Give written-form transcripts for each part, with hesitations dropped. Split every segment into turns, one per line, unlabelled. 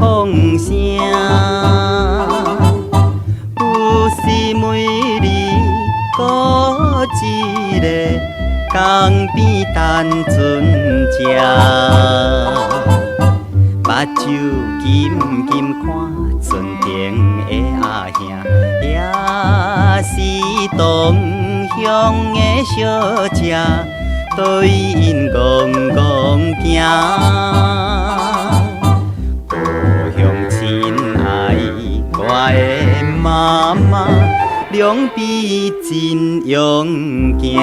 风声，不是每日过一个江边单船只，目睭金金看船顶的阿兄，也是同乡的小姐，对因戆戆行。故乡亲爱我的妈妈，两臂真勇行。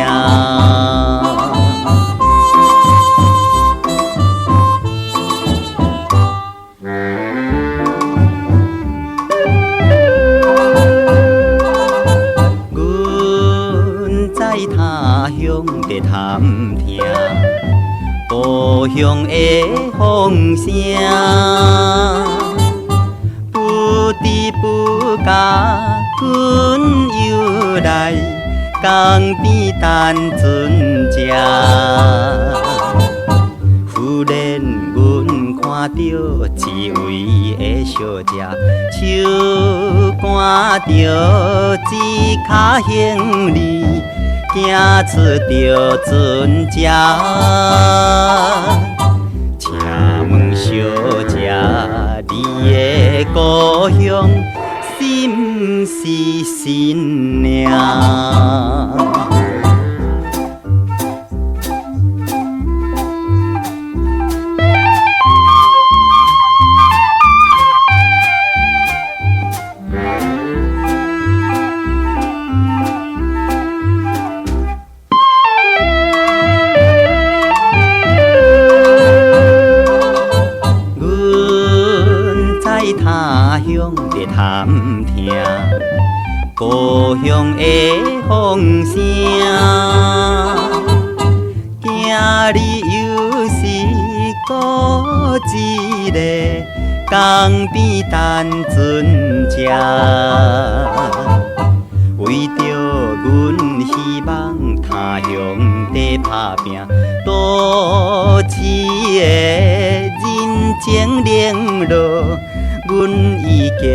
他乡在探听故乡的风声，不知不觉阮又来江边单船只。忽然阮看到一位的小姐，手赶着一脚行李，行出着船只。请问小姐，你的故乡是毋是新娘？他乡在探听故乡的风声，今日又是过一个江边单船只，为着阮希望他乡在打拼，多一个人情冷落，阮已经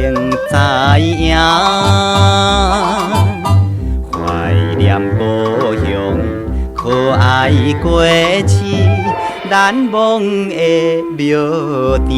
知影。怀念故乡可爱过去难忘的庙埕。